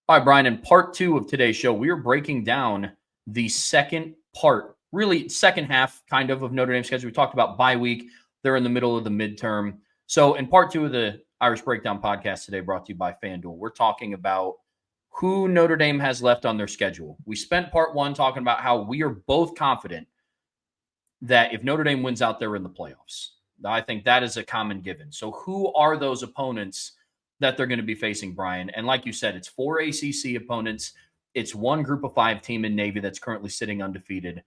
All right, Brian, in part two of today's show, we are breaking down the second part, really second half kind of Notre Dame's schedule. We talked about bye week. They're in the middle of the midterm. So in part two of the Irish Breakdown podcast today, brought to you by FanDuel, we're talking about who Notre Dame has left on their schedule. We spent part one talking about how we are both confident that if Notre Dame wins out, they're in the playoffs. I think that is a common given. So who are those opponents that they're going to be facing, Brian? And like you said, it's 4 ACC opponents. It's one group of 5 team in Navy that's currently sitting undefeated.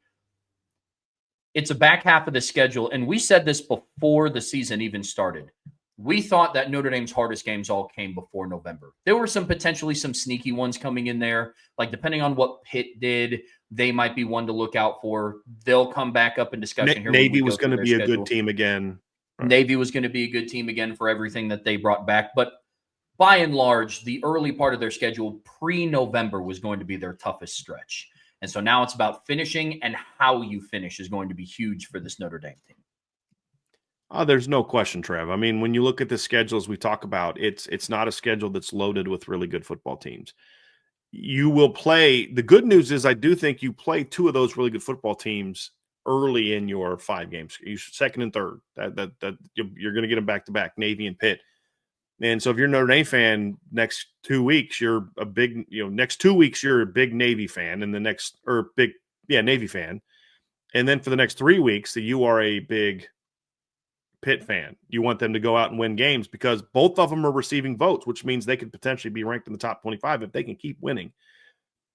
It's a back half of the schedule. And we said this before the season even started. We thought that Notre Dame's hardest games all came before November. There were potentially some sneaky ones coming in there. Like depending on what Pitt did, they might be one to look out for. They'll come back up in discussion here. Navy was going to be a good team again. Right. Navy was going to be a good team again for everything that they brought back. But by and large, the early part of their schedule pre-November was going to be their toughest stretch. And so now it's about finishing, and how you finish is going to be huge for this Notre Dame team. There's no question, Trev. I mean, when you look at the schedules we talk about, it's not a schedule that's loaded with really good football teams. You will play. The good news is I do think you play 2 of those really good football teams early in your 5 games, second and third. That you're going to get them back to back, Navy and Pitt. And so if you're a Notre Dame fan, next 2 weeks you're a big, next 2 weeks you're a big Navy fan, and the next Navy fan, and then for the next 3 weeks that you are a big Pitt fan. You want them to go out and win games because both of them are receiving votes, which means they could potentially be ranked in the top 25 if they can keep winning.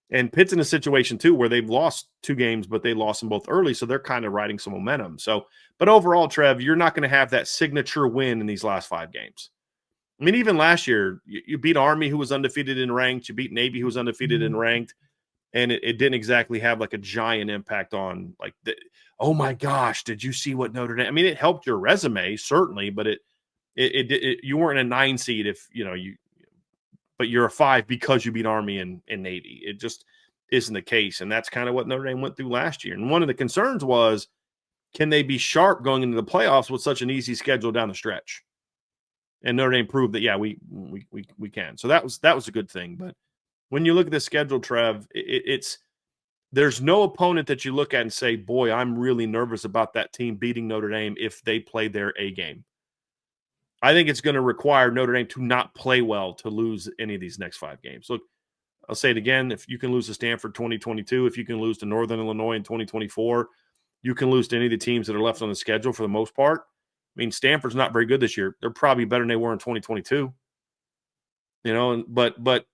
And Pitt's in a situation, too, where they've lost 2 games, but they lost them both early, so they're kind of riding some momentum. So, but overall, Trev, you're not going to have that signature win in these last 5 games. I mean, even last year, you beat Army, who was undefeated in ranked. You beat Navy, who was undefeated in ranked. And it didn't exactly have like a giant impact on like, oh my gosh, did you see what Notre Dame? I mean, it helped your resume, certainly, but you weren't a 9 seed if, but you're a 5 because you beat Army and Navy. It just isn't the case. And that's kind of what Notre Dame went through last year. And one of the concerns was, can they be sharp going into the playoffs with such an easy schedule down the stretch? And Notre Dame proved that, yeah, we can. So that was a good thing. But when you look at the schedule, Trev, there's no opponent that you look at and say, boy, I'm really nervous about that team beating Notre Dame if they play their A game. I think it's going to require Notre Dame to not play well to lose any of these next 5 games. Look, I'll say it again. If you can lose to Stanford 2022, if you can lose to Northern Illinois in 2024, you can lose to any of the teams that are left on the schedule for the most part. I mean, Stanford's not very good this year. They're probably better than they were in 2022. But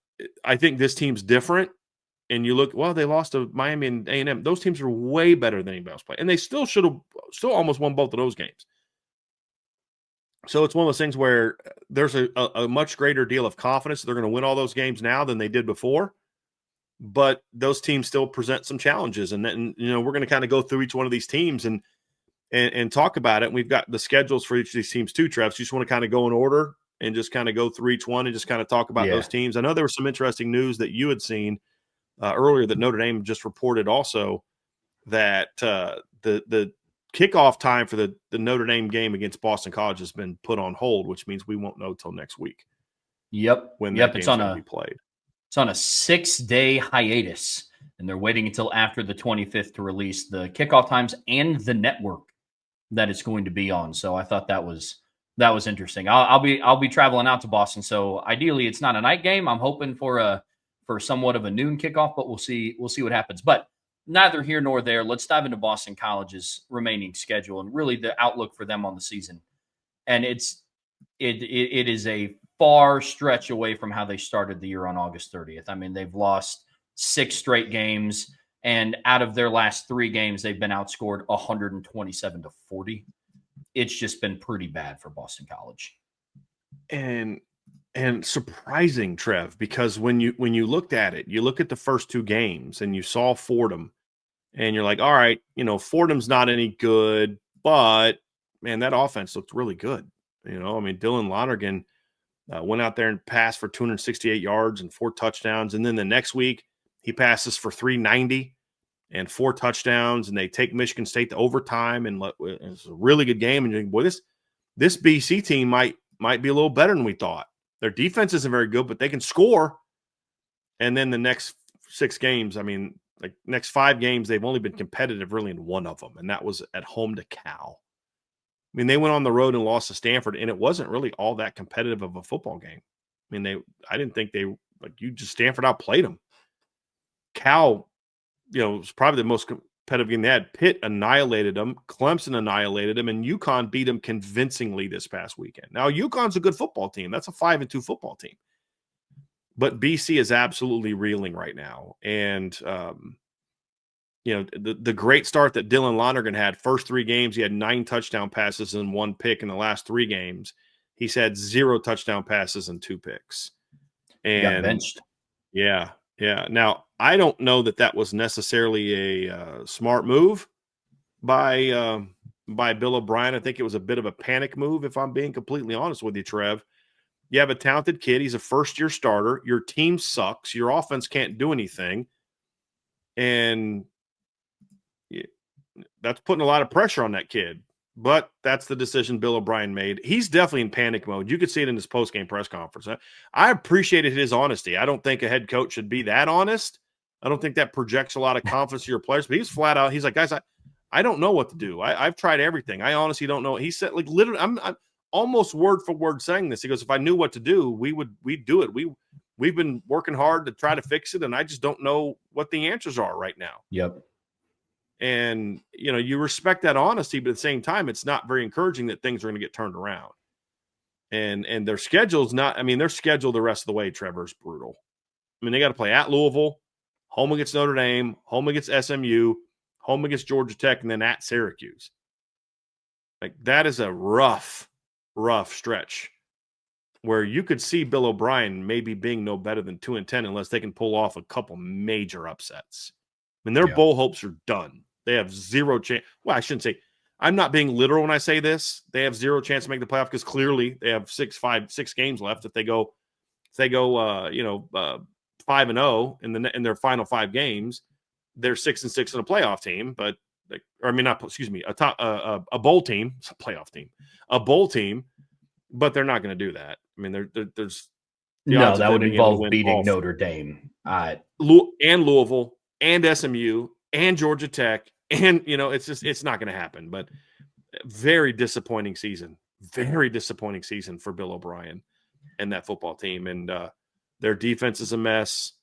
I think this team's different. And you look, well, they lost to Miami and A&M. Those teams are way better than anybody else played. And they still almost won both of those games. So it's one of those things where there's a much greater deal of confidence they're going to win all those games now than they did before. But those teams still present some challenges. And then, we're going to kind of go through each one of these teams and talk about it. And we've got the schedules for each of these teams too, Trev. So you just want to kind of go in order and just kind of go through each one and just kind of talk about those teams. I know there was some interesting news that you had seen earlier that Notre Dame just reported also that the kickoff time for the Notre Dame game against Boston College has been put on hold, which means we won't know till next week. Yep. When that game's going to be played. It's on a 6-day hiatus, and they're waiting until after the 25th to release the kickoff times and the network that it's going to be on. So I thought that was interesting. I'll be traveling out to Boston, so ideally it's not a night game. I'm hoping for somewhat of a noon kickoff, but we'll see what happens. But neither here nor there. Let's dive into Boston College's remaining schedule and really the outlook for them on the season. And it is a far stretch away from how they started the year on August 30th. I mean, they've lost 6 straight games, and out of their last 3 games, they've been outscored 127-40. It's just been pretty bad for Boston College. And surprising, Trev, because when you looked at it, you look at the first 2 games and you saw Fordham and you're like, all right, Fordham's not any good, but man, that offense looked really good. I mean, Dylan Lonergan went out there and passed for 268 yards and 4 touchdowns. And then the next week he passes for 390 and 4 touchdowns, and they take Michigan State to overtime. And it's a really good game. And you think, boy, this BC team might be a little better than we thought. Their defense isn't very good, but they can score. And then the next 6 games, I mean, like next 5 games, they've only been competitive really in one of them, and that was at home to Cal. I mean, they went on the road and lost to Stanford, and it wasn't really all that competitive of a football game. I mean, I didn't think Stanford outplayed them. Cal, was probably the most competitive game they had. Pitt annihilated them. Clemson annihilated them, and UConn beat them convincingly this past weekend. Now, UConn's a good football team. That's a 5-2 football team. But BC is absolutely reeling right now. And, the great start that Dylan Lonergan had, first 3 games, he had 9 touchdown passes and 1 pick in the last 3 games. He's had 0 touchdown passes and 2 picks. And he got benched. Yeah. Now, I don't know that was necessarily a smart move by Bill O'Brien. I think it was a bit of a panic move, if I'm being completely honest with you, Trev. You have a talented kid. He's a first-year starter. Your team sucks. Your offense can't do anything. And that's putting a lot of pressure on that kid. But that's the decision Bill O'Brien made. He's definitely in panic mode. You could see it in his post-game press conference. I appreciated his honesty. I don't think a head coach should be that honest. I don't think that projects a lot of confidence to your players. But he's flat out. He's like, guys, I don't know what to do. I've tried everything. I honestly don't know. He said, like, literally, I'm almost word for word saying this. He goes, if I knew what to do, we'd do it. We've been working hard to try to fix it, and I just don't know what the answers are right now. Yep. And, you respect that honesty, but at the same time, it's not very encouraging that things are going to get turned around. And their schedule's their schedule the rest of the way, Trevor, is brutal. I mean, they got to play at Louisville, home against Notre Dame, home against SMU, home against Georgia Tech, and then at Syracuse. Like, that is a rough stretch where you could see Bill O'Brien maybe being no better than 2-10 unless they can pull off a couple major upsets. I mean, their bowl hopes are done. They have 0 chance. Well, I shouldn't say. I'm not being literal when I say this. They have 0 chance to make the playoff because clearly they have 6 games left. If they go 5-0 in their final 5 games, they're 6-6 in a playoff team. But a bowl team. It's a playoff team, a bowl team. But they're not going to do that. I mean, there's that would involve beating Notre Dame and Louisville and SMU and Georgia Tech. And, it's not going to happen. But very disappointing season for Bill O'Brien and that football team. And their defense is a mess.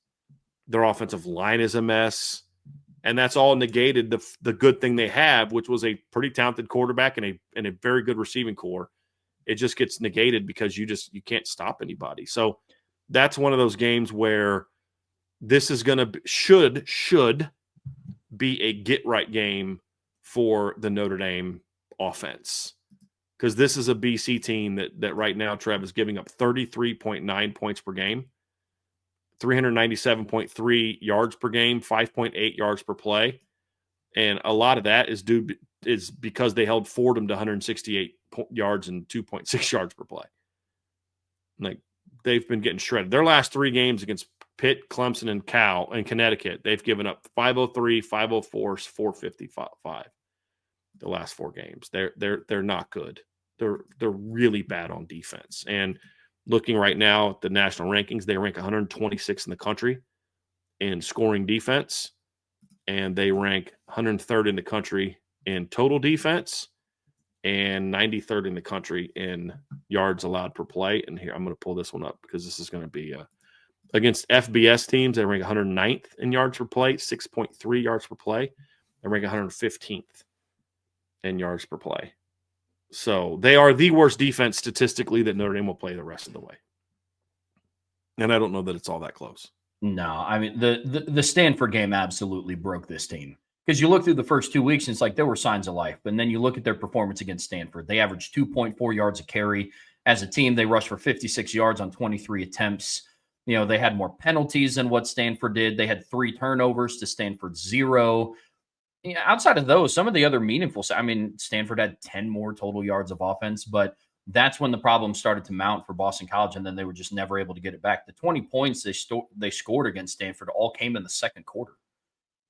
Their offensive line is a mess. And that's all negated the good thing they have, which was a pretty talented quarterback and a very good receiving core. It just gets negated because you can't stop anybody. So that's one of those games where this is going to should be a get-right game for the Notre Dame offense, because this is a BC team that right now, Trev, is giving up 33.9 points per game, 397.3 yards per game, 5.8 yards per play, and a lot of that is because they held Fordham to 168 yards and 2.6 yards per play. Like, they've been getting shredded. Their last 3 games against Pitt, Clemson, and Cal and Connecticut, they've given up 503, 504, 455. The last 4 games, they're not good. They're really bad on defense. And looking right now at the national rankings, they rank 126 in the country in scoring defense, and they rank 103rd in the country in total defense, and 93rd in the country in yards allowed per play. And here, I'm going to pull this one up because this is going to be against FBS teams. They rank 109th in yards per play, 6.3 yards per play. They rank 115th in yards per play. So they are the worst defense statistically that Notre Dame will play the rest of the way. And I don't know that it's all that close. No, I mean, the Stanford game absolutely broke this team. Because you look through the first 2 weeks, and it's like there were signs of life. But then you look at their performance against Stanford. They averaged 2.4 yards a carry. As a team, they rushed for 56 yards on 23 attempts. They had more penalties than what Stanford did. They had 3 turnovers to Stanford's 0. Outside of those, some of the other meaningful, Stanford had 10 more total yards of offense, but that's when the problems started to mount for Boston College, and then they were just never able to get it back. The 20 points they scored against Stanford all came in the second quarter.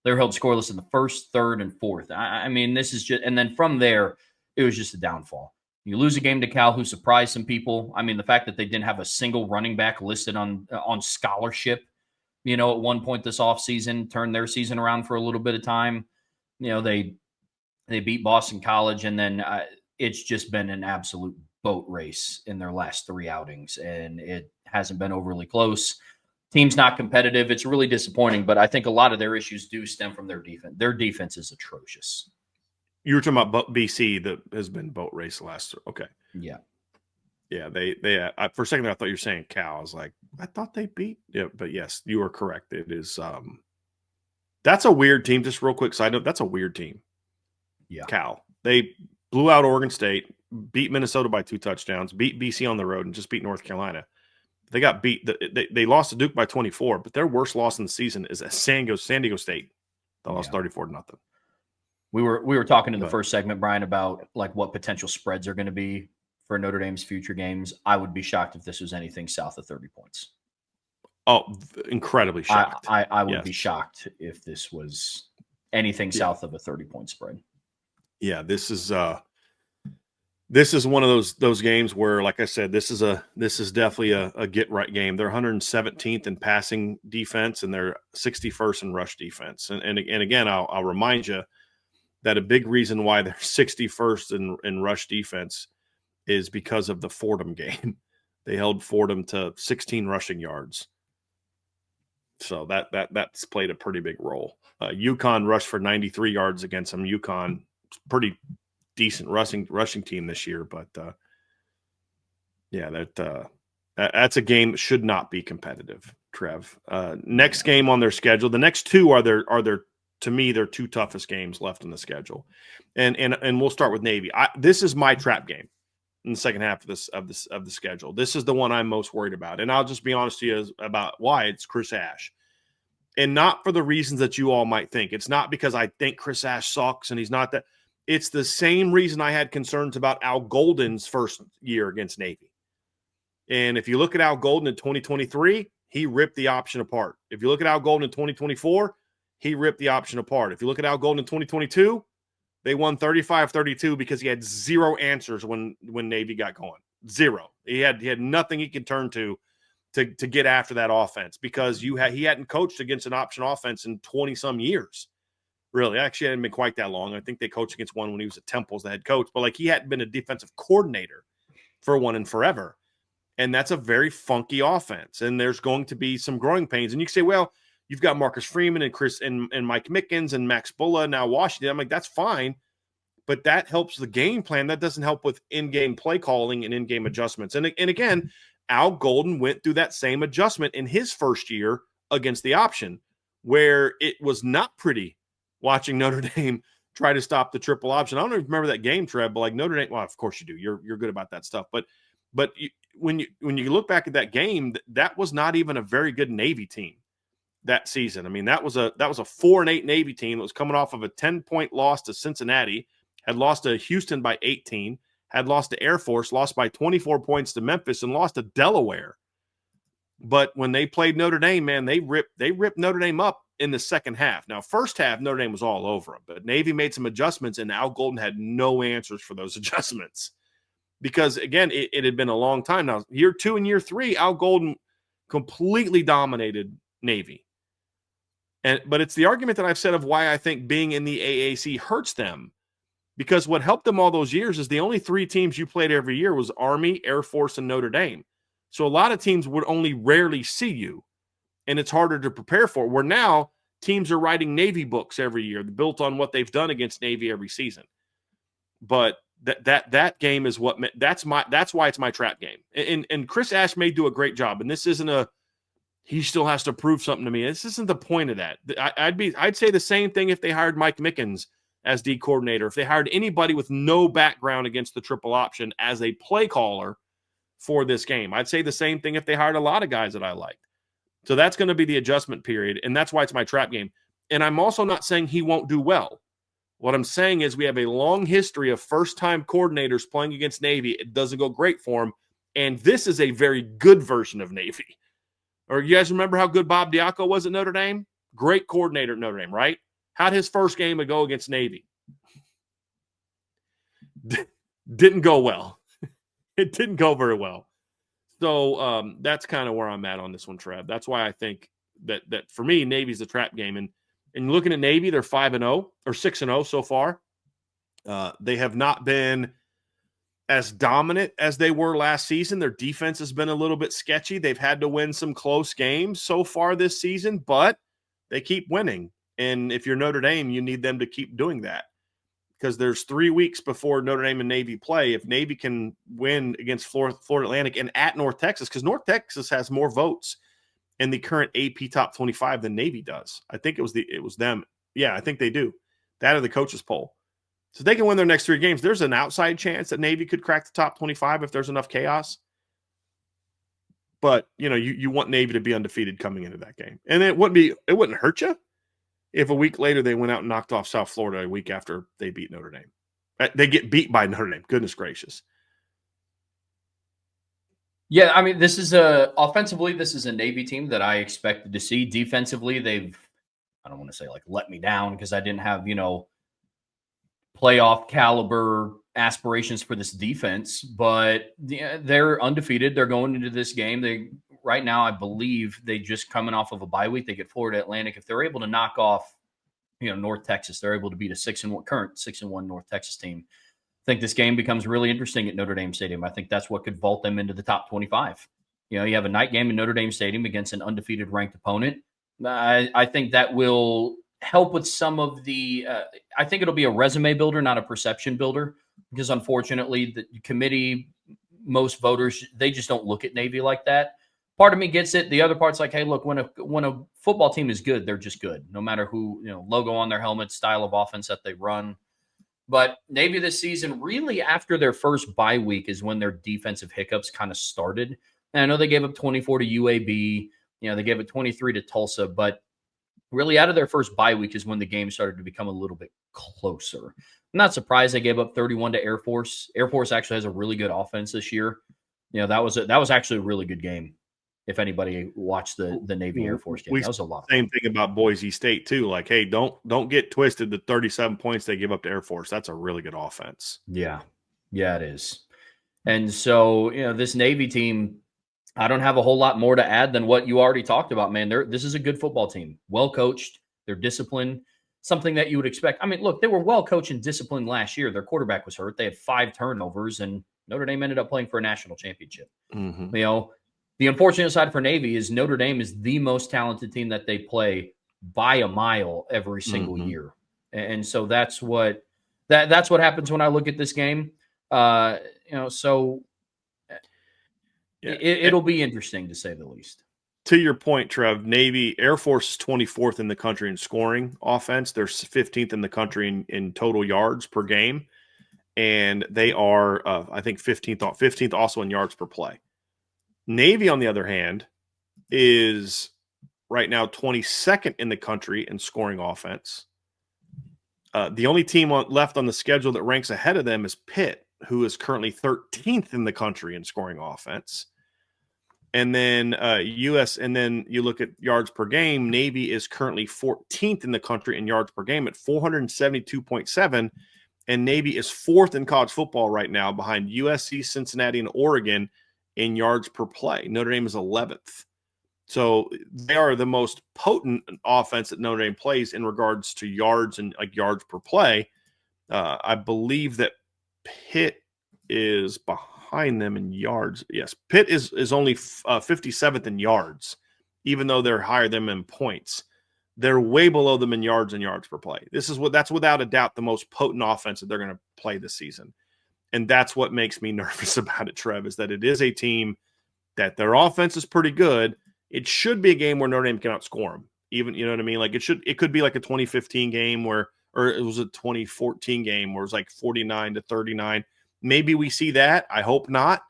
They were held scoreless in the first, third, and fourth. I mean, this is just – and then from there, it was just a downfall. You lose a game to Cal, who surprised some people. I mean, the fact that they didn't have a single running back listed on scholarship, at one point this offseason, turned their season around for a little bit of time. They beat Boston College, and then it's just been an absolute boat race in their last 3 outings, and it hasn't been overly close. Team's not competitive. It's really disappointing, but I think a lot of their issues do stem from their defense. Their defense is atrocious. You were talking about BC that has been boat race last. Okay. Yeah. Yeah. They for a second I thought you were saying Cal. I was like, I thought they beat. Yeah. But yes, you are correct. It is. That's a weird team. Just real quick side note. That's a weird team. Yeah. Cal. They blew out Oregon State, beat Minnesota by 2 touchdowns, beat BC on the road, and just beat North Carolina. They got beat. They lost to Duke by 24, but their worst loss in the season is at San Diego State. They lost 34-0. We were talking in the first segment, Brian, about like what potential spreads are going to be for Notre Dame's future games. I would be shocked if this was anything south of 30 points. Oh, incredibly shocked. I would be shocked if this was anything south of a 30-point spread. Yeah, this is one of those games where, like I said, this is definitely a get right game. They're 117th in passing defense, and they're 61st in rush defense. And again, I'll remind you that a big reason why they're 61st in rush defense is because of the Fordham game. They held Fordham to 16 rushing yards. So that's played a pretty big role. UConn rushed for 93 yards against them. UConn, pretty decent rushing team this year, but that's a game that should not be competitive, Trev. Next game on their schedule, the next 2 are their to me their 2 toughest games left in the schedule, and we'll start with Navy. This is my trap game in the second half of the schedule. This is the one I'm most worried about, and I'll just be honest to you about why. It's Chris Ash, and not for the reasons that you all might think. It's not because I think Chris Ash sucks and he's not that. It's the same reason I had concerns about Al Golden's first year against Navy. And if you look at Al Golden in 2023, he ripped the option apart. If you look at Al Golden in 2024, he ripped the option apart. If you look at Al Golden in 2022, they won 35-32 because he had 0 answers when Navy got going. 0. He had nothing he could turn to get after that offense because he hadn't coached against an option offense in 20-some years. Really, actually, it hadn't been quite that long. I think they coached against one when he was at Temple as the head coach, but he hadn't been a defensive coordinator for one in forever. And that's a very funky offense. And there's going to be some growing pains. And you can say, well, you've got Marcus Freeman and Chris and Mike Mickens and Max Bulla, now Washington. I'm like, that's fine. But that helps the game plan. That doesn't help with in-game play calling and in-game adjustments. And again, Al Golden went through that same adjustment in his first year against the option, where it was not pretty watching Notre Dame try to stop the triple option. I don't even remember that game, Trev, but Notre Dame, well, of course you do. You're good about that stuff. But when you look back at that game, that was not even a very good Navy team that season. I mean, that was a 4-8 Navy team that was coming off of a 10-point loss to Cincinnati, had lost to Houston by 18, had lost to Air Force, lost by 24 points to Memphis, and lost to Delaware. But when they played Notre Dame, man, they ripped Notre Dame up in the second half. Now, first half, Notre Dame was all over them, but Navy made some adjustments, and Al Golden had no answers for those adjustments because, again, it had been a long time. Now, year 2 and year 3, Al Golden completely dominated Navy. But it's the argument that I've said of why I think being in the AAC hurts them, because what helped them all those years is the only 3 teams you played every year was Army, Air Force, and Notre Dame. So a lot of teams would only rarely see you, and it's harder to prepare for. Where now teams are writing Navy books every year built on what they've done against Navy every season. But that game is that's why it's my trap game. And Chris Ash may do a great job, and this isn't he still has to prove something to me. This isn't the point of that. I'd say the same thing if they hired Mike Mickens as D coordinator, if they hired anybody with no background against the triple option as a play caller for this game. I'd say the same thing if they hired a lot of guys that I liked. So that's going to be the adjustment period, and that's why it's my trap game. And I'm also not saying he won't do well. What I'm saying is we have a long history of first-time coordinators playing against Navy. It doesn't go great for them, and this is a very good version of Navy. Or you guys remember how good Bob Diaco was at Notre Dame? Great coordinator at Notre Dame, right? How'd his first game go against Navy? Didn't go well. It didn't go very well. So that's kind of where I'm at on this one, Trev. That's why I think that for me, Navy's the trap game. And looking at Navy, they're 5-0 or 6-0 so far. They have not been as dominant as they were last season. Their defense has been a little bit sketchy. They've had to win some close games so far this season, but they keep winning. And if you're Notre Dame, you need them to keep doing that, because there's 3 weeks before Notre Dame and Navy play. If Navy can win against Florida Atlantic and at North Texas, because North Texas has more votes in the current AP top 25 than Navy does. I think it was them. Yeah, I think they do. That or the coaches poll. So they can win their next 3 games. There's an outside chance that Navy could crack the top 25 if there's enough chaos. But, you want Navy to be undefeated coming into that game. And it wouldn't hurt you if a week later they went out and knocked off South Florida a week after they beat Notre Dame. They get beat by Notre Dame. Goodness gracious. Yeah, I mean, offensively, this is a Navy team that I expected to see. Defensively, I don't want to say let me down, because I didn't have, playoff caliber aspirations for this defense, but they're undefeated. They're going into this game. Right now, I believe they just coming off of a bye week. They get Florida Atlantic. If they're able to knock off, North Texas, they're able to beat a current 6-1 North Texas team. I think this game becomes really interesting at Notre Dame Stadium. I think that's what could vault them into the top 25. You have a night game in Notre Dame Stadium against an undefeated ranked opponent. I think that will help with some of the I think it'll be a resume builder, not a perception builder, because unfortunately the committee, most voters, they just don't look at Navy like that. Part of me gets it. The other part's like, hey, look, when a football team is good, they're just good, no matter who, logo on their helmet, style of offense that they run. But Navy this season, really after their first bye week, is when their defensive hiccups kind of started. And I know they gave up 24 to UAB, they gave up 23 to Tulsa, but really out of their first bye week is when the game started to become a little bit closer. I'm not surprised they gave up 31 to Air Force. Air Force actually has a really good offense this year. That was actually a really good game. If anybody watched the Navy Air Force game, that was a lot. Same thing about Boise State too. Like, hey, don't get twisted. The 37 points they give up to Air Force, that's a really good offense. Yeah, it is. And so this Navy team, I don't have a whole lot more to add than what you already talked about, man. This is a good football team, well coached. They're disciplined, something that you would expect. I mean, look, they were well coached and disciplined last year. Their quarterback was hurt. They had 5 turnovers, and Notre Dame ended up playing for a national championship. Mm-hmm. The unfortunate side for Navy is Notre Dame is the most talented team that they play by a mile every single year. And so that's what happens when I look at this game. So it'll be interesting, to say the least. To your point, Trev, Navy Air Force is 24th in the country in scoring offense. They're 15th in the country in total yards per game. And they are, I think, 15th also in yards per play. Navy, on the other hand, is right now 22nd in the country in scoring offense. The only team left on the schedule that ranks ahead of them is Pitt, who is currently 13th in the country in scoring offense. And then and then you look at yards per game, Navy is currently 14th in the country in yards per game at 472.7. And Navy is 4th in college football right now, behind USC, Cincinnati, and Oregon in yards per play. Notre Dame is 11th. So they are the most potent offense that Notre Dame plays in regards to yards and yards per play. I believe that Pitt is behind them in yards. Yes, Pitt is only 57th in yards, even though they're higher than them in points. They're way below them in yards and yards per play. That's without a doubt the most potent offense that they're going to play this season. And that's what makes me nervous about it, Trev, is that it is a team that their offense is pretty good. It should be a game where Notre Dame can outscore them. Even, you know what I mean? It could be like a 2015 game or it was a 2014 game where it was like 49-39. Maybe we see that. I hope not.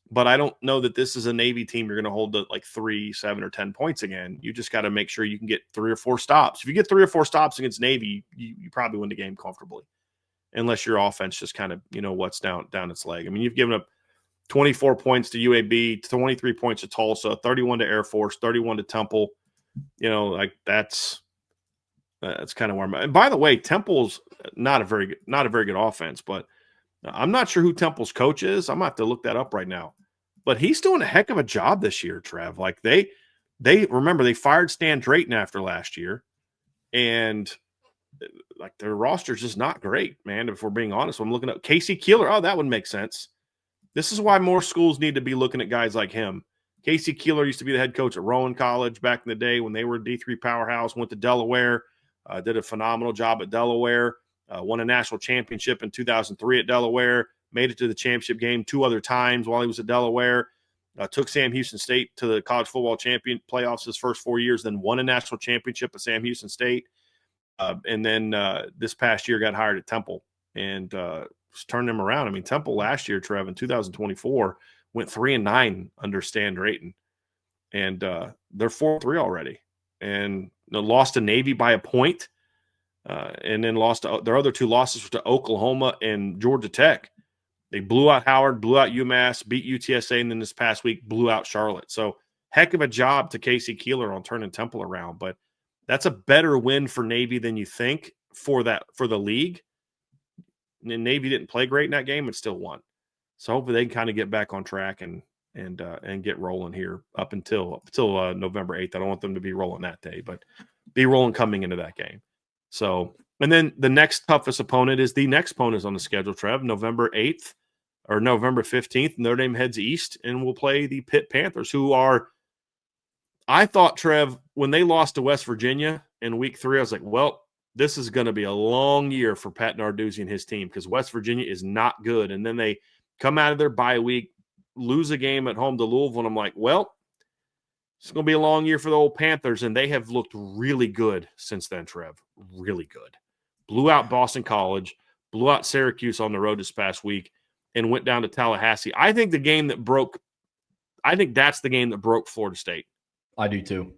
But I don't know that this is a Navy team you're going to hold to 3, 7, or 10 points again. You just got to make sure you can get 3 or 4 stops. If you get 3 or 4 stops against Navy, you probably win the game comfortably. Unless your offense just kind of, what's down its leg. I mean, you've given up 24 points to UAB, 23 points to Tulsa, 31 to Air Force, 31 to Temple. That's kind of where I'm at. And by the way, Temple's not a very good offense, but I'm not sure who Temple's coach is. I'm going to have to look that up right now. But he's doing a heck of a job this year, Trev. they fired Stan Drayton after last year, and like their roster's just not great, man. If we're being honest, I'm looking at Casey Keeler. Oh, that would make sense. This is why more schools need to be looking at guys like him. Casey Keeler used to be the head coach at Rowan College back in the day when they were a D3 powerhouse, went to Delaware, did a phenomenal job at Delaware, won a national championship in 2003 at Delaware, made it to the championship game 2 other times while he was at Delaware, took Sam Houston State to the college football champion playoffs his first 4 years, then won a national championship at Sam Houston State. And then this past year got hired at Temple and turned them around. I mean, Temple last year, Trev, in 2024, went 3-9 under Stan Drayton. And they're 4-3 already. And lost to Navy by a point. And then lost to, their other 2 losses to Oklahoma and Georgia Tech. They blew out Howard, blew out UMass, beat UTSA, and then this past week blew out Charlotte. So heck of a job to Casey Keeler on turning Temple around. But that's a better win for Navy than you think for the league. And Navy didn't play great in that game, but still won. So hopefully they can kind of get back on track and get rolling here up until November 8th. I don't want them to be rolling that day, but be rolling coming into that game. So, and then the next toughest opponent is the next opponent on the schedule, Trev, November 8th or November 15th. Notre Dame heads east and will play the Pitt Panthers, who are, I thought, Trev, when they lost to West Virginia in week 3, I was like, well, this is going to be a long year for Pat Narduzzi and his team because West Virginia is not good. And then they come out of their bye week, lose a game at home to Louisville, and I'm like, well, it's going to be a long year for the old Panthers, and they have looked really good since then, Trev. Really good. Blew out Boston College, blew out Syracuse on the road this past week, and went down to Tallahassee. I think that's the game that broke Florida State. I do too.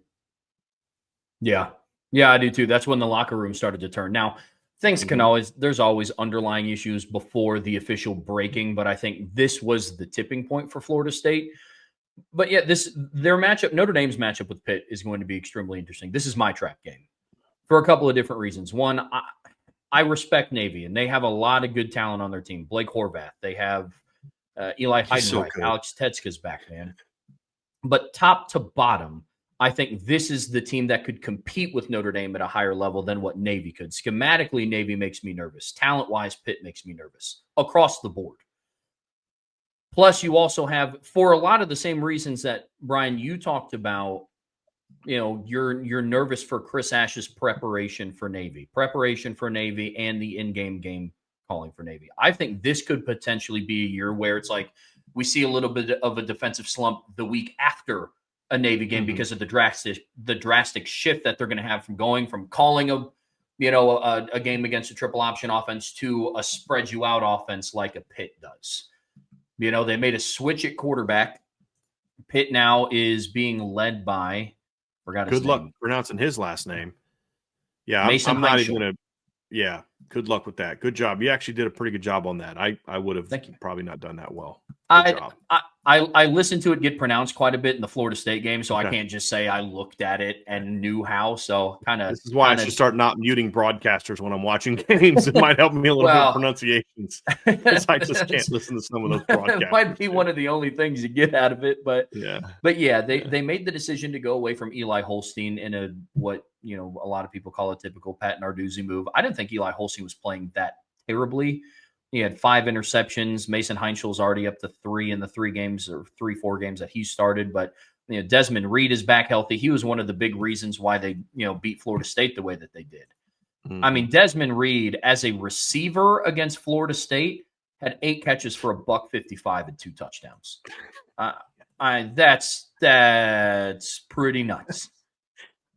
Yeah. Yeah, I do too. That's when the locker room started to turn. Now, things can there's always underlying issues before the official breaking, but I think this was the tipping point for Florida State. But yeah, their matchup, Notre Dame's matchup with Pitt is going to be extremely interesting. This is my trap game for a couple of different reasons. One, I respect Navy, and they have a lot of good talent on their team. Blake Horvath, they have Eli Heidenreich, Alex Tetska's back, man. But top to bottom, I think this is the team that could compete with Notre Dame at a higher level than what Navy could. Schematically, Navy makes me nervous. Talent-wise, Pitt makes me nervous across the board. Plus, you also have, for a lot of the same reasons that, Bryan, you talked about, you're nervous for Chris Ash's preparation for Navy and the in-game game calling for Navy. I think this could potentially be a year where it's like we see a little bit of a defensive slump the week after a Navy game because of the drastic shift that they're going to have from going from calling a game against a triple option offense to a spread you out offense like a Pitt does. They made a switch at quarterback. Pitt now is being led by, forgot his name. Good luck pronouncing his last name. Yeah, Mason I'm not Heinschel. even going to. Yeah, good luck with that. Good job. You actually did a pretty good job on that. I would have probably not done that well. I listened to it get pronounced quite a bit in the Florida State game, so I can't just say I looked at it and knew how. So this is why I should start not muting broadcasters when I'm watching games. It might help me a little bit with pronunciations. I just can't listen to some of those broadcasters. It might be one of the only things you get out of it, but they made the decision to go away from Eli Holstein in a lot of people call a typical Pat Narduzzi move. I didn't think Eli Holstein was playing that terribly. He had 5 interceptions. Mason Heinschel's already up to 3 in the 4 games that he started. But Desmond Reed is back healthy. He was one of the big reasons why they beat Florida State the way that they did. I mean, Desmond Reed as a receiver against Florida State had 8 catches for $155 and 2 touchdowns. That's pretty nuts.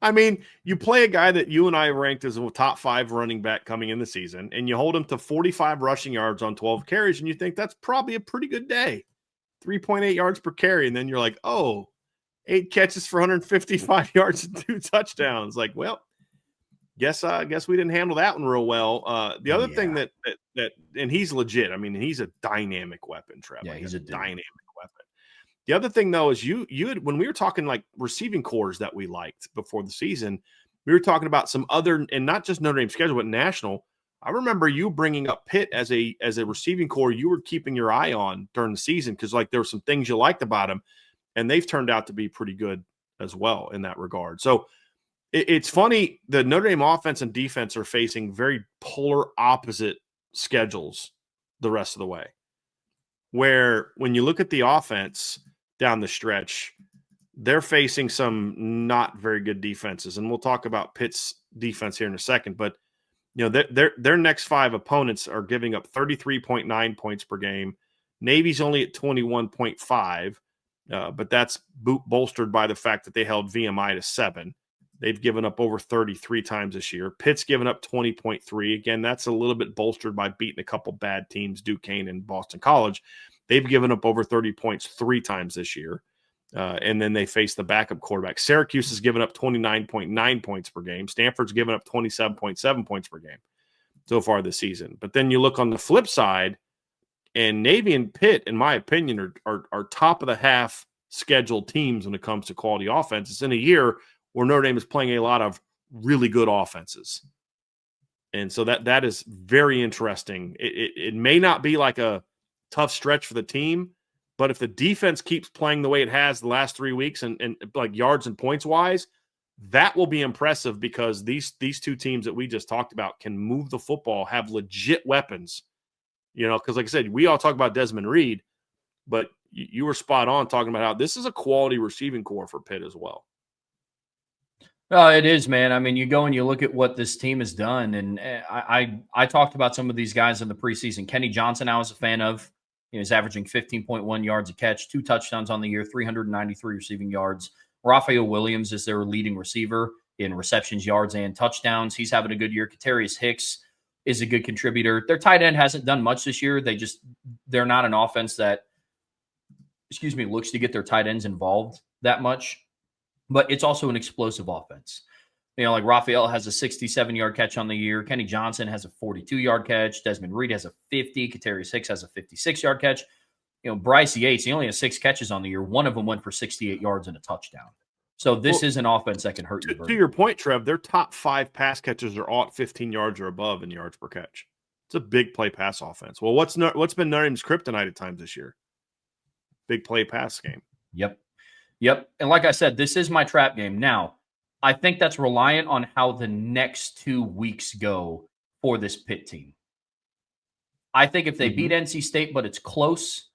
I mean, you play a guy that you and I ranked as a top 5 running back coming in the season, and you hold him to 45 rushing yards on 12 carries, and you think that's probably a pretty good day. 3.8 yards per carry, and then you're like, 8 catches for 155 yards and 2 touchdowns. Like, well, guess we didn't handle that one real well. The other thing that and he's legit. I mean, he's a dynamic weapon, Trevor. Yeah, he's a dynamic weapon. The other thing, though, is you had, when we were talking like receiving cores that we liked before the season, we were talking about some other, and not just Notre Dame schedule, but national. I remember you bringing up Pitt as a receiving core you were keeping your eye on during the season because like there were some things you liked about him, and they've turned out to be pretty good as well in that regard. So it's funny, the Notre Dame offense and defense are facing very polar opposite schedules the rest of the way. Where when you look at the offense down the stretch, they're facing some not very good defenses. And we'll talk about Pitt's defense here in a second. But, their next 5 opponents are giving up 33.9 points per game. Navy's only at 21.5, but that's bolstered by the fact that they held VMI to 7. They've given up over 33 times this year. Pitt's given up 20.3. Again, that's a little bit bolstered by beating a couple bad teams, Duquesne and Boston College. They've given up over 30 points 3 times this year. And then they face the backup quarterback. Syracuse has given up 29.9 points per game. Stanford's given up 27.7 points per game so far this season. But then you look on the flip side, and Navy and Pitt, in my opinion, are top of the half scheduled teams when it comes to quality offenses in a year where Notre Dame is playing a lot of really good offenses. And so that is very interesting. It may not be like a tough stretch for the team, but if the defense keeps playing the way it has the last 3 weeks and like yards and points wise, that will be impressive because these 2 teams that we just talked about can move the football, have legit weapons, because like I said, we all talk about Desmond Reed, but you were spot on talking about how this is a quality receiving core for Pitt as well. Oh, it is, man. I mean, you go and you look at what this team has done, and I talked about some of these guys in the preseason. Kenny Johnson, I was a fan of. He's averaging 15.1 yards a catch, 2 touchdowns on the year, 393 receiving yards. Raphael Williams is their leading receiver in receptions, yards, and touchdowns. He's having a good year. Katarius Hicks is a good contributor. Their tight end hasn't done much this year. They're not an offense that, looks to get their tight ends involved that much. But it's also an explosive offense. Like Raphael has a 67-yard catch on the year. Kenny Johnson has a 42-yard catch. Desmond Reed has a 50. Katarius Hicks has a 56-yard catch. Bryce Yates, he only has 6 catches on the year. One of them went for 68 yards and a touchdown. So this is an offense that can hurt you. To your point, Trev, their top 5 pass catchers are all at 15 yards or above in yards per catch. It's a big play pass offense. Well, what's been Notre Dame's kryptonite at times this year? Big play pass game. Yep. And like I said, this is my trap game. Now, I think that's reliant on how the next 2 weeks go for this Pitt team. I think if they beat NC State, but it's close,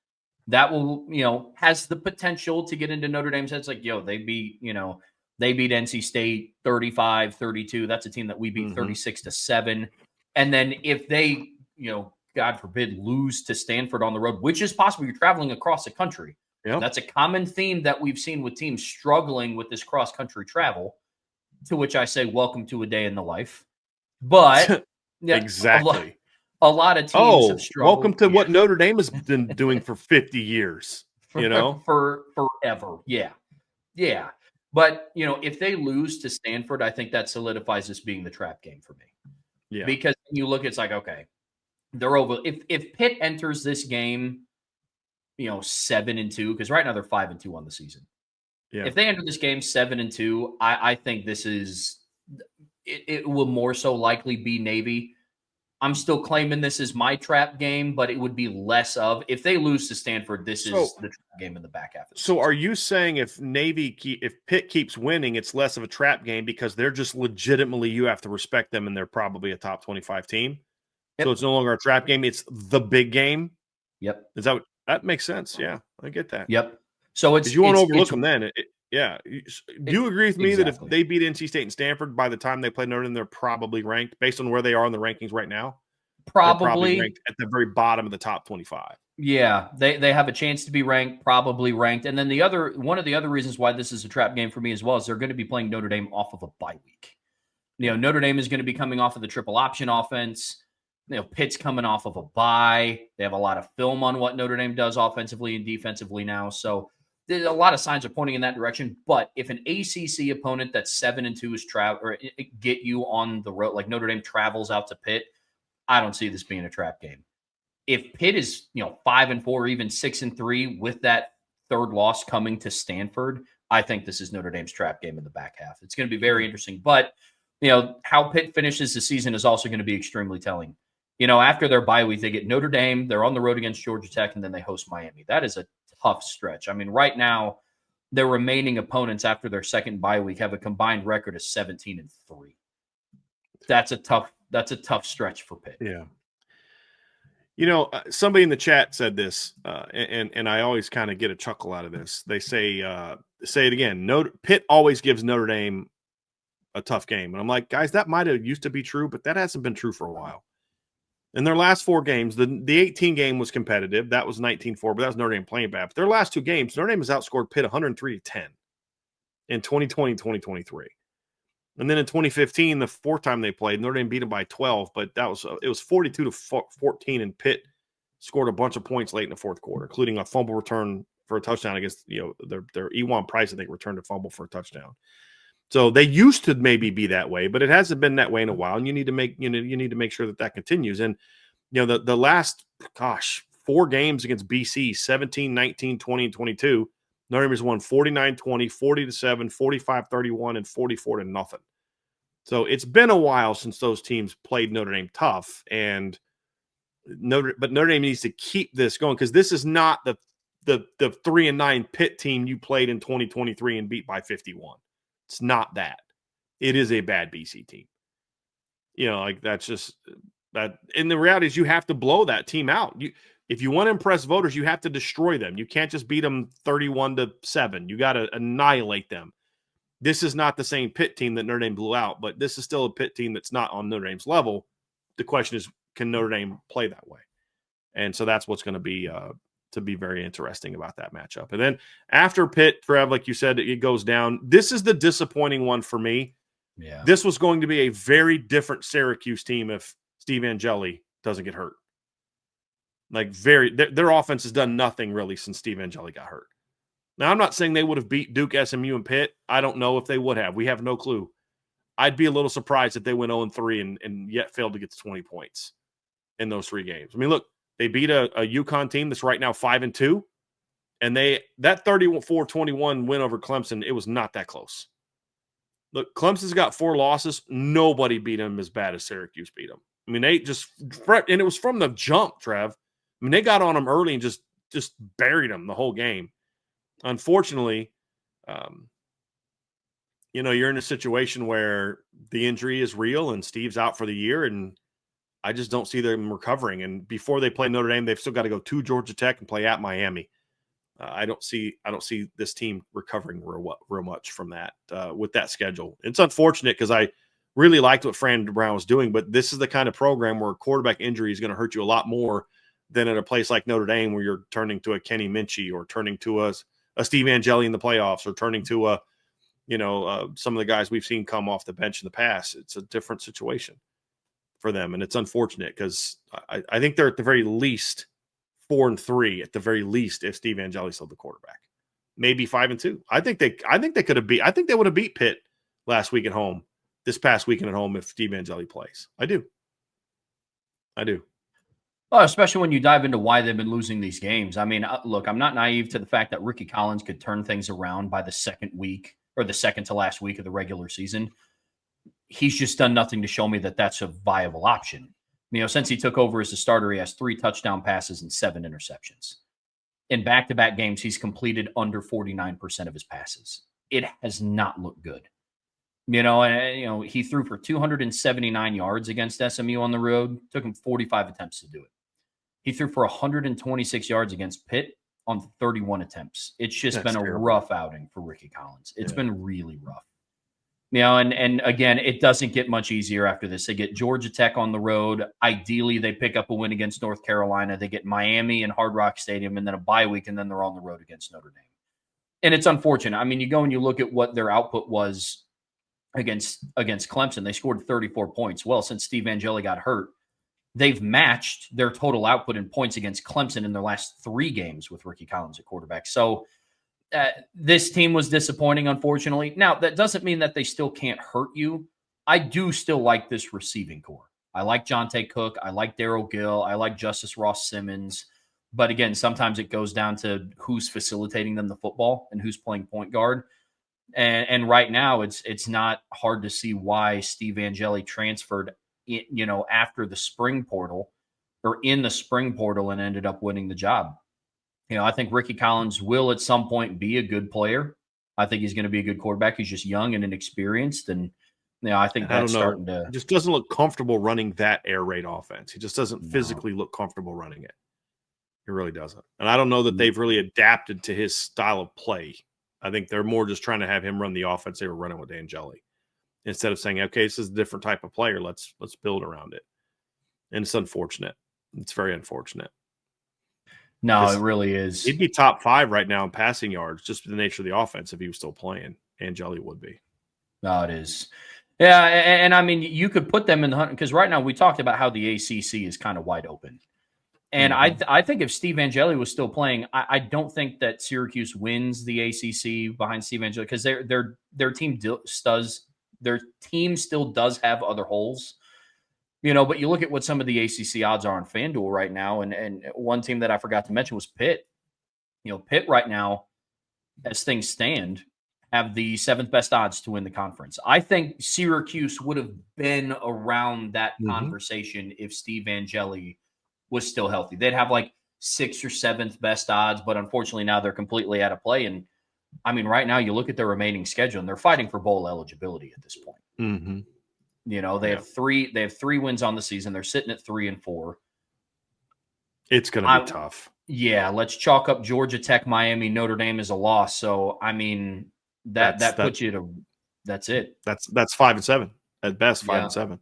that will, has the potential to get into Notre Dame's heads. Like, they beat NC State 35-32. That's a team that we beat 36-7. And then if they, God forbid, lose to Stanford on the road, which is possible, you're traveling across the country. Yep. That's a common theme that we've seen with teams struggling with this cross-country travel, to which I say, welcome to a day in the life. But exactly. A lot of teams have struggled. Welcome to what Notre Dame has been doing for 50 years, for forever. Yeah. But, if they lose to Stanford, I think that solidifies this being the trap game for me. Yeah. Because you look, it's like, okay, they're over. If Pitt enters this game, 7-2, because right now they're 5-2 on the season. Yeah. If they enter this game 7-2, I think this is it will more so likely be Navy. I'm still claiming this is my trap game, but it would be less of if they lose to Stanford. This is the trap game in the back half. So, are you saying if Pitt keeps winning, it's less of a trap game because they're just legitimately you have to respect them and they're probably a top 25 team? Yep. So it's no longer a trap game; it's the big game. Yep. Is that makes sense? Yeah, I get that. Yep. So you won't overlook them then. Do you agree with me that if they beat NC State and Stanford by the time they play Notre Dame, they're probably ranked based on where they are in the rankings right now? Probably ranked at the very bottom of the top 25. Yeah, they have a chance to be ranked, probably ranked. And then one of the other reasons why this is a trap game for me as well is they're going to be playing Notre Dame off of a bye week. Notre Dame is going to be coming off of the triple option offense. Pitt's coming off of a bye. They have a lot of film on what Notre Dame does offensively and defensively now. So there's a lot of signs are pointing in that direction. But if an ACC opponent that's 7-2 is get you on the road, like Notre Dame travels out to Pitt, I don't see this being a trap game. If Pitt is 5-4, even 6-3 with that third loss coming to Stanford, I think this is Notre Dame's trap game in the back half. It's going to be very interesting. But how Pitt finishes the season is also going to be extremely telling. After their bye week, they get Notre Dame, they're on the road against Georgia Tech, and then they host Miami. That is a tough stretch. I mean, right now, their remaining opponents after their second bye week have a combined record of 17-3. That's a tough stretch for Pitt. Yeah. Somebody in the chat said this, and I always kind of get a chuckle out of this. They say it again. Pitt always gives Notre Dame a tough game. And I'm like, guys, that might have used to be true, but that hasn't been true for a while. In their last 4 games, the 18 game was competitive. That was 19-4, but that was Notre Dame playing bad. But their last 2 games, Notre Dame has outscored Pitt 103-10 in 2020 and 2023. And then in 2015, the 4th time they played, Notre Dame beat them by 12, but it was 42-14, and Pitt scored a bunch of points late in the 4th quarter, including a fumble return for a touchdown against their Ewan Price. I think returned a fumble for a touchdown. So they used to maybe be that way, but it hasn't been that way in a while. And you need to make sure that continues. And the last 4 games against BC, 17, 19, 20, and 22, Notre Dame has won 49-20, 40-7, 45-31, and 44-0. So it's been a while since those teams played Notre Dame tough, but Notre Dame needs to keep this going, because this is not the 3-9 Pitt team you played in 2023 and beat by 51. It's not that. It is a bad BC team. That's just that. And the reality is, you have to blow that team out. If you want to impress voters, you have to destroy them. You can't just beat them 31-7. You got to annihilate them. This is not the same Pitt team that Notre Dame blew out, but this is still a Pitt team that's not on Notre Dame's level. The question is, can Notre Dame play that way? And so that's what's going to be very interesting about that matchup. And then after Pitt, Trev, like you said, it goes down. This is the disappointing one for me. Yeah. This was going to be a very different Syracuse team if Steve Angeli doesn't get hurt. Their offense has done nothing really since Steve Angeli got hurt. Now, I'm not saying they would have beat Duke, SMU, and Pitt. I don't know if they would have. We have no clue. I'd be a little surprised if they went 0-3 and yet failed to get to 20 points in those 3 games. I mean, look, they beat a UConn team that's right now 5-2, and that 34-21 win over Clemson, it was not that close. Look, Clemson's got 4 losses. Nobody beat them as bad as Syracuse beat them. I mean, and it was from the jump, Trev. I mean, they got on them early and just buried them the whole game. Unfortunately, you're in a situation where the injury is real and Steve's out for the year, and I just don't see them recovering. And before they play Notre Dame, they've still got to go to Georgia Tech and play at Miami. I don't see this team recovering real much from that with that schedule. It's unfortunate, because I really liked what Fran Brown was doing, but this is the kind of program where quarterback injury is going to hurt you a lot more than at a place like Notre Dame, where you're turning to a Kenny Minchie or turning to a Steve Angeli in the playoffs, or turning to some of the guys we've seen come off the bench in the past. It's a different situation for them, and it's unfortunate, because I think they're at the very least 4-3 at the very least if Steve Angeli's still the quarterback. Maybe 5-2. I think they could have beat. I think they would have beat Pitt last week at home, this past weekend at home, if Steve Angeli plays. I do. Well, especially when you dive into why they've been losing these games. I mean, look, I'm not naive to the fact that Ricky Collins could turn things around by the second week, or the second to last week of the regular season. He's just done nothing to show me that that's a viable option. Since he took over as the starter, he has 3 touchdown passes and 7 interceptions. In back-to-back games, he's completed under 49% of his passes. It has not looked good. He threw for 279 yards against SMU on the road. Took him 45 attempts to do it. He threw for 126 yards against Pitt on 31 attempts. It's just been a rough outing for Ricky Collins. It's been really rough. And again, it doesn't get much easier after this. They get Georgia Tech on the road. Ideally, they pick up a win against North Carolina. They get Miami and Hard Rock Stadium, and then a bye week, and then they're on the road against Notre Dame. And it's unfortunate. I mean, you go and you look at what their output was against Clemson. They scored 34 points. Well, since Steve Angeli got hurt, they've matched their total output in points against Clemson in their last 3 games with Ricky Collins at quarterback. So this team was disappointing, unfortunately. Now, that doesn't mean that they still can't hurt you. I do still like this receiving core. I like Jonte Cook. I like Darryl Gill. I like Justice Ross Simmons. But again, sometimes it goes down to who's facilitating them the football and who's playing point guard. And right now, it's not hard to see why Steve Angeli transferred, after the spring portal, or in the spring portal, and ended up winning the job. I think Ricky Collins will at some point be a good player. I think he's going to be a good quarterback. He's just young and inexperienced, and I think I don't that's know. starting to. He just doesn't look comfortable running that air raid offense. He just doesn't No. physically look comfortable running it. He really doesn't. And I don't know that they've really adapted to his style of play. I think they're more just trying to have him run the offense they were running with Angeli, instead of saying, okay, this is a different type of player. Let's build around it. And it's unfortunate. It's very unfortunate. No, it really is. He'd be top 5 right now in passing yards, just the nature of the offense if he was still playing. Angeli would be. No, it is. Yeah, and I mean, you could put them in the hunt because right now we talked about how the ACC is kind of wide open. And I think if Steve Angeli was still playing, I don't think that Syracuse wins the ACC behind Steve Angeli because their team still does have other holes, But you look at what some of the ACC odds are on FanDuel right now, and one team that I forgot to mention was Pitt. Pitt right now, as things stand, have the 7th best odds to win the conference. I think Syracuse would have been around that conversation if Steve Angeli was still healthy. They'd have like 6th or 7th best odds, but unfortunately now they're completely out of play. And I mean, right now you look at their remaining schedule and they're fighting for bowl eligibility at this point. They have 3 wins on the season. They're sitting at 3-4. It's going to be tough. Yeah, let's chalk up Georgia Tech, Miami, Notre Dame as a loss. So I mean, that puts you to that's it. That's 5-7 at best. 5-7.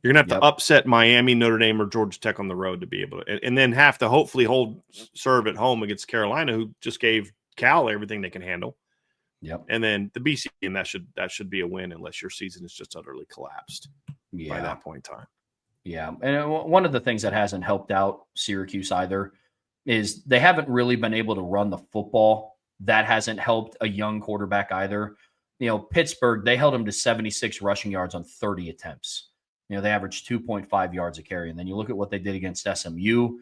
You're going to have to upset Miami, Notre Dame, or Georgia Tech on the road to be able to, and then have to hopefully serve at home against Carolina, who just gave Cal everything they can handle. Yep. And then the BC, and that should be a win unless your season is just utterly collapsed by that point in time. Yeah. And one of the things that hasn't helped out Syracuse either is they haven't really been able to run the football. That hasn't helped a young quarterback either. Pittsburgh, they held him to 76 rushing yards on 30 attempts. They averaged 2.5 yards a carry. And then you look at what they did against SMU.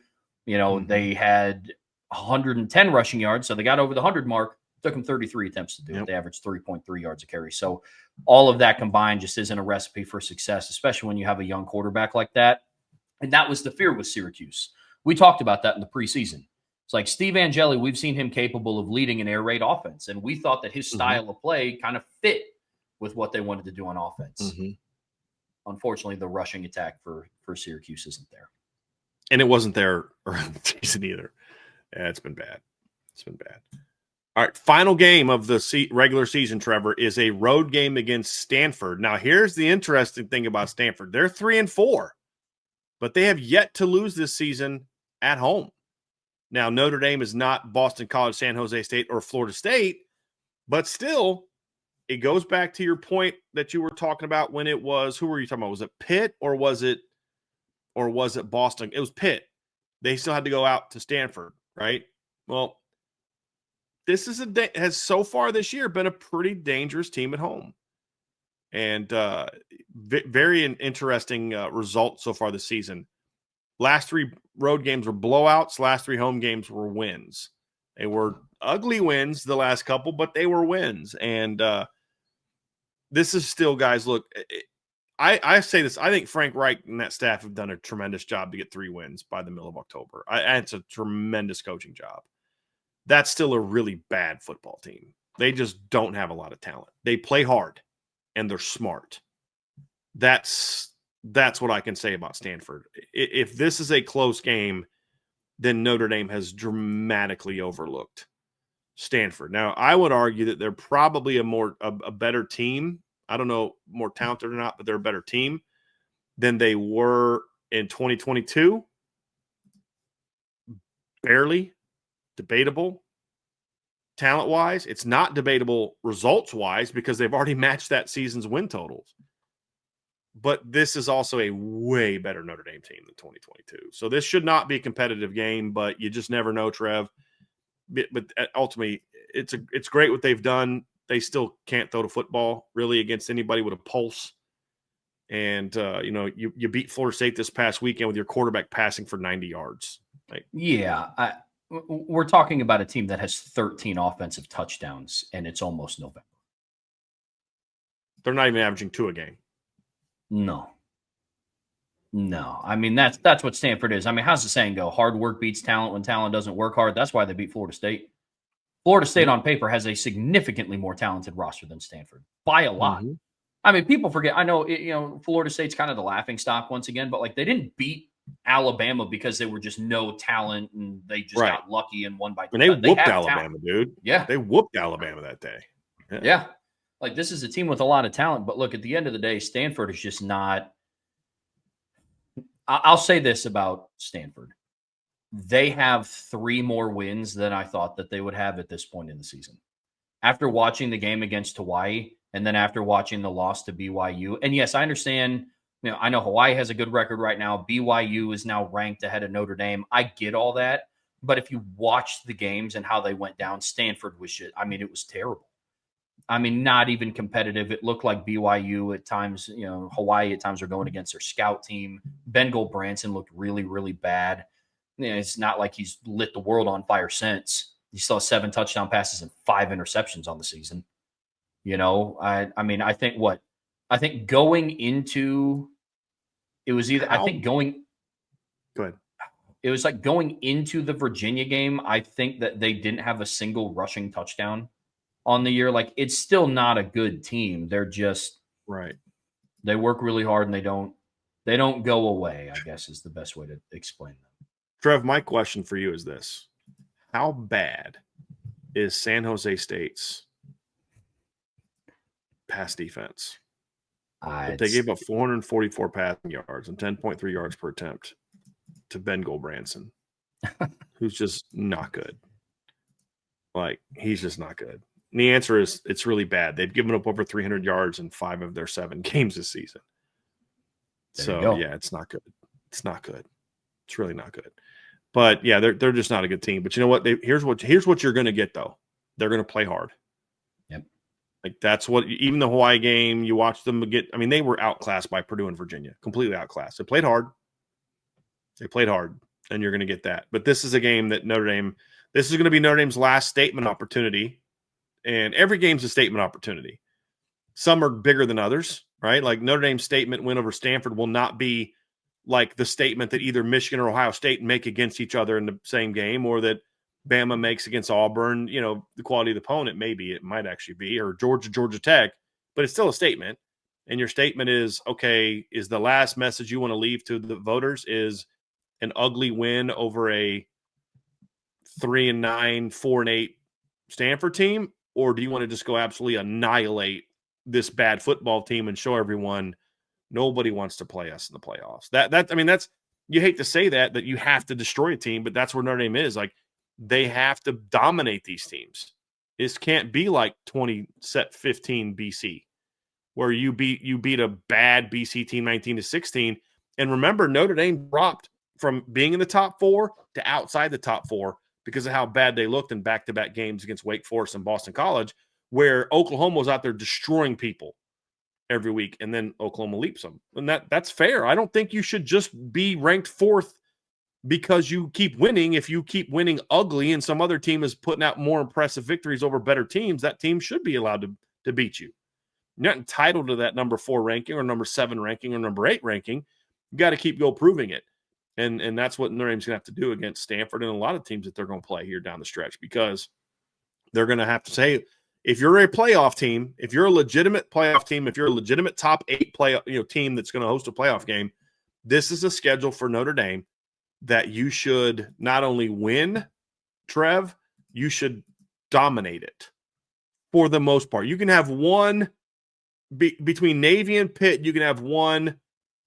They had 110 rushing yards. So they got over the 100 mark. Took them 33 attempts to do it. They averaged 3.3 yards a carry. So all of that combined just isn't a recipe for success, especially when you have a young quarterback like that. And that was the fear with Syracuse. We talked about that in the preseason. It's like Steve Angeli, we've seen him capable of leading an air raid offense. And we thought that his style of play kind of fit with what they wanted to do on offense. Unfortunately, the rushing attack for Syracuse isn't there. And it wasn't there around the season either. Yeah, it's been bad. All right, final game of the regular season, Trevor, is a road game against Stanford. Now, here's the interesting thing about Stanford. They're 3-4, but they have yet to lose this season at home. Now, Notre Dame is not Boston College, San Jose State, or Florida State, but still, it goes back to your point that you were talking about when it was, who were you talking about? Was it Pitt or was it Boston? It was Pitt. They still had to go out to Stanford, right? Well, this has so far this year been a pretty dangerous team at home. And very interesting result so far this season. Last 3 road games were blowouts. Last 3 home games were wins. They were ugly wins the last couple, but they were wins. And this is still, guys, look, I say this. I think Frank Reich and that staff have done a tremendous job to get 3 wins by the middle of October. It's a tremendous coaching job. That's still a really bad football team. They just don't have a lot of talent. They play hard, and they're smart. That's what I can say about Stanford. If this is a close game, then Notre Dame has dramatically overlooked Stanford. Now, I would argue that they're probably a better team. I don't know more talented or not, but they're a better team than they were in 2022. Barely. Debatable talent-wise. It's not debatable results-wise because they've already matched that season's win totals. But this is also a way better Notre Dame team than 2022. So this should not be a competitive game, but you just never know, Trev. But ultimately, it's great what they've done. They still can't throw the football really against anybody with a pulse. And, you beat Florida State this past weekend with your quarterback passing for 90 yards. We're talking about a team that has 13 offensive touchdowns, and it's almost November. They're not even averaging 2 a game. No. I mean, that's what Stanford is. I mean, how's the saying go? Hard work beats talent when talent doesn't work hard. That's why they beat Florida State. Florida State on paper has a significantly more talented roster than Stanford by a lot. Mm-hmm. I mean, people forget. I know, Florida State's kind of the laughing stock once again, but like they didn't beat Alabama because they were just no talent and they just got lucky and won by. And they whooped Alabama, talent. dude. Yeah, they whooped Alabama that day. Yeah. Like this is a team with a lot of talent, but look, at the end of the day, Stanford is just not. I'll say this about Stanford. They have 3 more wins than I thought that they would have at this point in the season. After watching the game against Hawaii and then after watching the loss to BYU. And yes, I understand, I know Hawaii has a good record right now. BYU is now ranked ahead of Notre Dame. I get all that. But if you watch the games and how they went down, Stanford was shit. I mean, it was terrible. I mean, not even competitive. It looked like BYU at times, Hawaii at times are going against their scout team. Bengal Branson looked really, really bad. It's not like he's lit the world on fire since. He still has 7 touchdown passes and 5 interceptions on the season. I think going into it was either Go ahead. It was like going into the Virginia game. I think that they didn't have a single rushing touchdown on the year. Like it's still not a good team. They're just they work really hard and they don't go away, I guess is the best way to explain them. Trev, my question for you is this. How bad is San Jose State's pass defense? They gave up 444 passing yards and 10.3 yards per attempt to Bengal Branson, who's just not good. Like, he's just not good. And the answer is it's really bad. They've given up over 300 yards in 5 of their 7 games this season. Yeah, it's not good. It's not good. It's really not good. But yeah, they're just not a good team. But you know what? Here's what you're going to get though. They're going to play hard. Yep. Like that's what even the Hawaii game, you watch them get. I mean, they were outclassed by Purdue and Virginia, completely outclassed. They played hard. And you're going to get that. But this is a game that Notre Dame. This is going to be Notre Dame's last statement opportunity, and every game's a statement opportunity. Some are bigger than others, right? Like Notre Dame's statement win over Stanford will not be like the statement that either Michigan or Ohio State make against each other in the same game, or that Bama makes against Auburn, the quality of the opponent, maybe it might actually be, or Georgia Tech, but it's still a statement. And your statement is, okay, is the last message you want to leave to the voters is an ugly win over a 3-9, 4-8 Stanford team? Or do you want to just go absolutely annihilate this bad football team and show everyone nobody wants to play us in the playoffs? That's you hate to say that you have to destroy a team, but that's where Notre Dame is. Like they have to dominate these teams. This can't be like 2015 BC, where you beat a bad BC team 19-16. And remember, Notre Dame dropped from being in the top 4 to outside the top 4 because of how bad they looked in back-to-back games against Wake Forest and Boston College, where Oklahoma was out there destroying people every week, and then Oklahoma leaps them. And that's fair. I don't think you should just be ranked 4th because you keep winning. If you keep winning ugly and some other team is putting out more impressive victories over better teams, that team should be allowed to beat you. You're not entitled to that number 4 ranking or number 7 ranking or number 8 ranking. You got to keep proving it. And that's what Notre Dame's going to have to do against Stanford and a lot of teams that they're going to play here down the stretch, because they're going to have to say, if you're a playoff team, if you're a legitimate playoff team, if you're a legitimate top 8 team that's going to host a playoff game, this is a schedule for Notre Dame that you should not only win, Trev, you should dominate it for the most part. You can have one between Navy and Pitt. You can have one.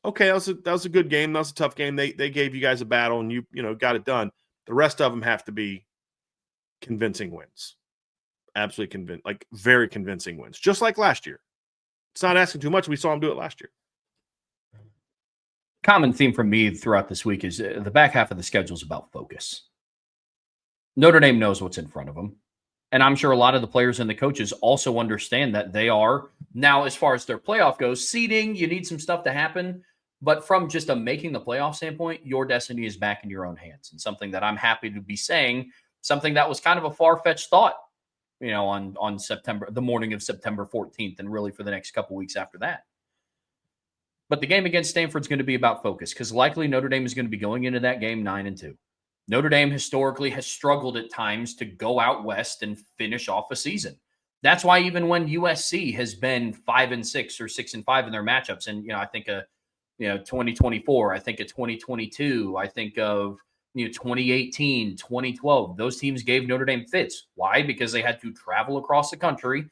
Okay, that was a good game. That was a tough game. They gave you guys a battle, and you got it done. The rest of them have to be convincing wins. Absolutely very convincing wins, just like last year. It's not asking too much. We saw them do it last year. Common theme for me throughout this week is the back half of the schedule is about focus. Notre Dame knows what's in front of them. And I'm sure a lot of the players and the coaches also understand that they are now, as far as their playoff goes, seeding, you need some stuff to happen. But from just a making the playoff standpoint, your destiny is back in your own hands. And something that I'm happy to be saying, something that was kind of a far-fetched thought, on the morning of September 14th, and really for the next couple weeks after that. But the game against Stanford is going to be about focus, because likely Notre Dame is going to be going into that game 9-2. Notre Dame historically has struggled at times to go out west and finish off a season. That's why even when USC has been 5-6 or 6-5 in their matchups, and I think 2024, I think of 2022, I think of 2018, 2012, those teams gave Notre Dame fits. Why? Because they had to travel across the country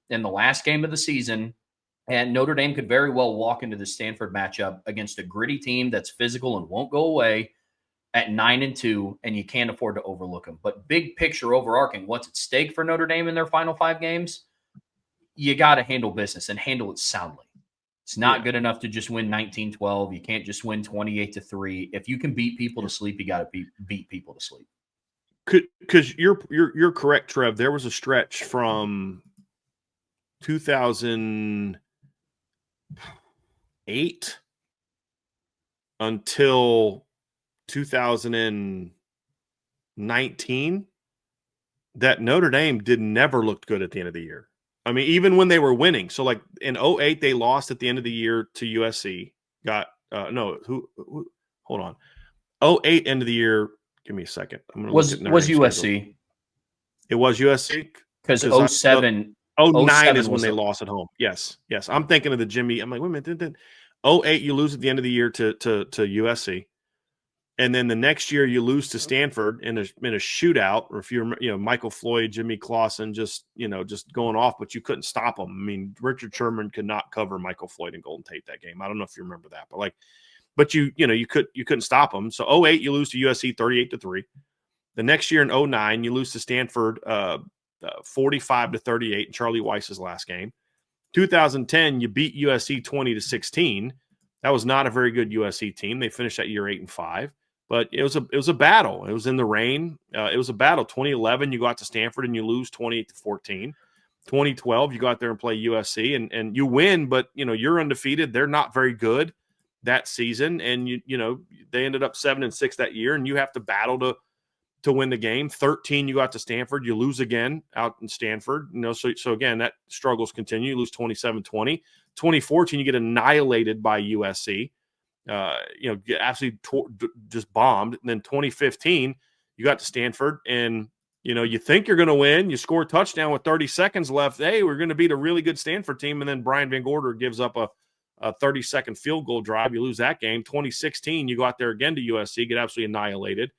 in the last game of the season. And Notre Dame could very well walk into the Stanford matchup against a gritty team that's physical and won't go away at 9-2, and you can't afford to overlook them. But big picture, overarching, what's at stake for Notre Dame in their final 5 games? You got to handle business and handle it soundly. It's not good enough to just win 19-12. You can't just win 28-3. If you can beat people to sleep, you got to beat people to sleep. Because you're correct, Trev. There was a stretch from 2008 until 2019 that Notre Dame never looked good at the end of the year. I mean, even when they were winning. So, like in 2008, they lost at the end of the year to USC. Hold on. 2008 end of the year. Give me a second. I'm going to was USC. Schedule. It was USC because 07. 09 is when they lost at home. Yes. I'm thinking of the Jimmy. I'm like, wait a minute. 08, you lose at the end of the year to USC. And then the next year you lose to Stanford in a shootout, or if you're, Michael Floyd, Jimmy Clausen, just going off, but you couldn't stop them. I mean, Richard Sherman could not cover Michael Floyd and Golden Tate that game. I don't know if you remember that, but you couldn't stop them. So 08, you lose to USC 38-3. The next year in 09, you lose to Stanford 45-38 in Charlie Weiss's last game. 2010, you beat USC 20-16. That was not a very good USC team. They finished that year 8-5. But it was a battle. It was in the rain. It was a battle. 2011, you go out to Stanford and you lose 28-14. 2012, you go out there and play USC and you win, but you're undefeated. They're not very good that season, and they ended up 7-6 that year, and you have to battle to win the game. 13, you go out to Stanford, you lose again out in Stanford. So again, that struggles continue. You lose 27-20. 2014, you get annihilated by USC. Get absolutely just bombed. And then 2015, you got to Stanford, and you think you're going to win. You score a touchdown with 30 seconds left. Hey, we're going to beat a really good Stanford team, and then Brian Van Gorder gives up a 30-second field goal drive. You lose that game. 2016, you go out there again to USC, get absolutely annihilated.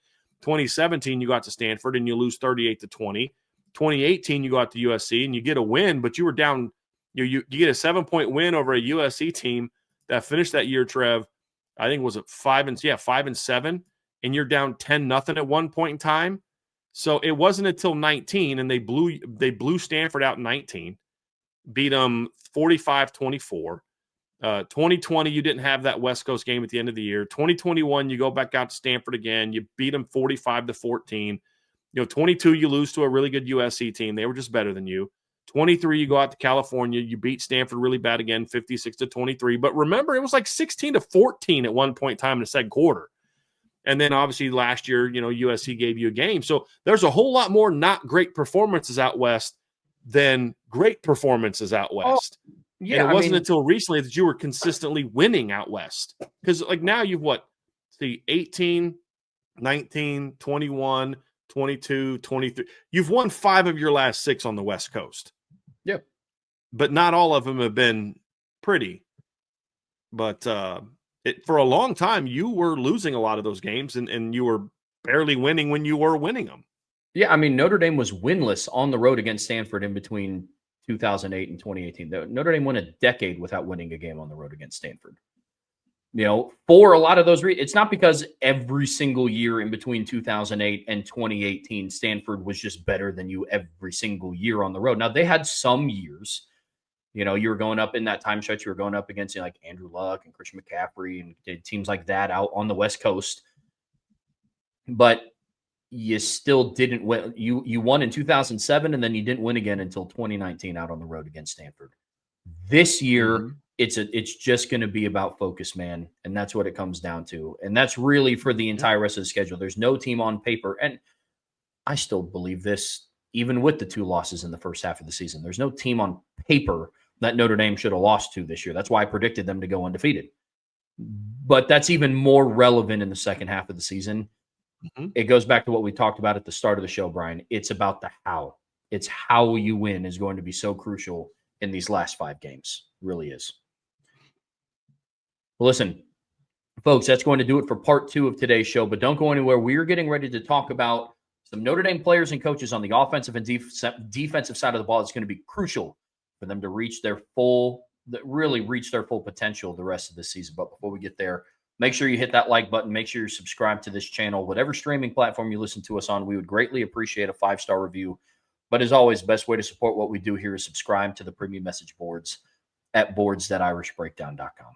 2017, you got to Stanford, and you lose 38-20. 2018, you go out to USC, and you get a win, but you were down. You get a 7-point win over a USC team that finished that year, Trev. I think was it 5-7, and you're down 10-0 at one point in time. So it wasn't until 19, and they blew Stanford out in 19, beat them 45-24. 2020, you didn't have that West Coast game at the end of the year. 2021, you go back out to Stanford again, you beat them 45-14. 22, you lose to a really good USC team. They were just better than you. 23, you go out to California. You beat Stanford really bad again, 56-23. But remember, it was like 16-14 at one point in time in the second quarter. And then obviously last year, USC gave you a game. So there's a whole lot more not great performances out west than great performances out west. Oh, yeah, and it wasn't until recently that you were consistently winning out west. Because like now you've 18, 19, 21, 22, 23. You've won 5 of your last 6 on the West Coast. Yep. But not all of them have been pretty. But for a long time, you were losing a lot of those games, and you were barely winning when you were winning them. Yeah, Notre Dame was winless on the road against Stanford in between 2008 and 2018. Notre Dame went a decade without winning a game on the road against Stanford. For a lot of those reasons, it's not because every single year in between 2008 and 2018, Stanford was just better than you every single year on the road. Now, they had some years, you were going up in that time stretch, you were going up against like Andrew Luck and Christian McCaffrey and teams like that out on the West Coast. But you still didn't win. You won in 2007, and then you didn't win again until 2019 out on the road against Stanford. This year, it's just going to be about focus, man. And that's what it comes down to. And that's really for the entire rest of the schedule. There's no team on paper. And I still believe this, even with the 2 losses in the first half of the season. There's no team on paper that Notre Dame should have lost to this year. That's why I predicted them to go undefeated. But that's even more relevant in the second half of the season. it goes back to what we talked about at the start of the show, Bryan. It's about the how. It's how you win is going to be so crucial in these last 5 games. It really is. Well, listen, folks, that's going to do it for part 2 of today's show. But don't go anywhere. We're getting ready to talk about some Notre Dame players and coaches on the offensive and defensive side of the ball. It's going to be crucial for them to reach their full potential the rest of the season. But before we get there, make sure you hit that like button. Make sure you're subscribed to this channel. Whatever streaming platform you listen to us on, we would greatly appreciate a 5-star review. But as always, best way to support what we do here is subscribe to the premium message boards at boards.irishbreakdown.com.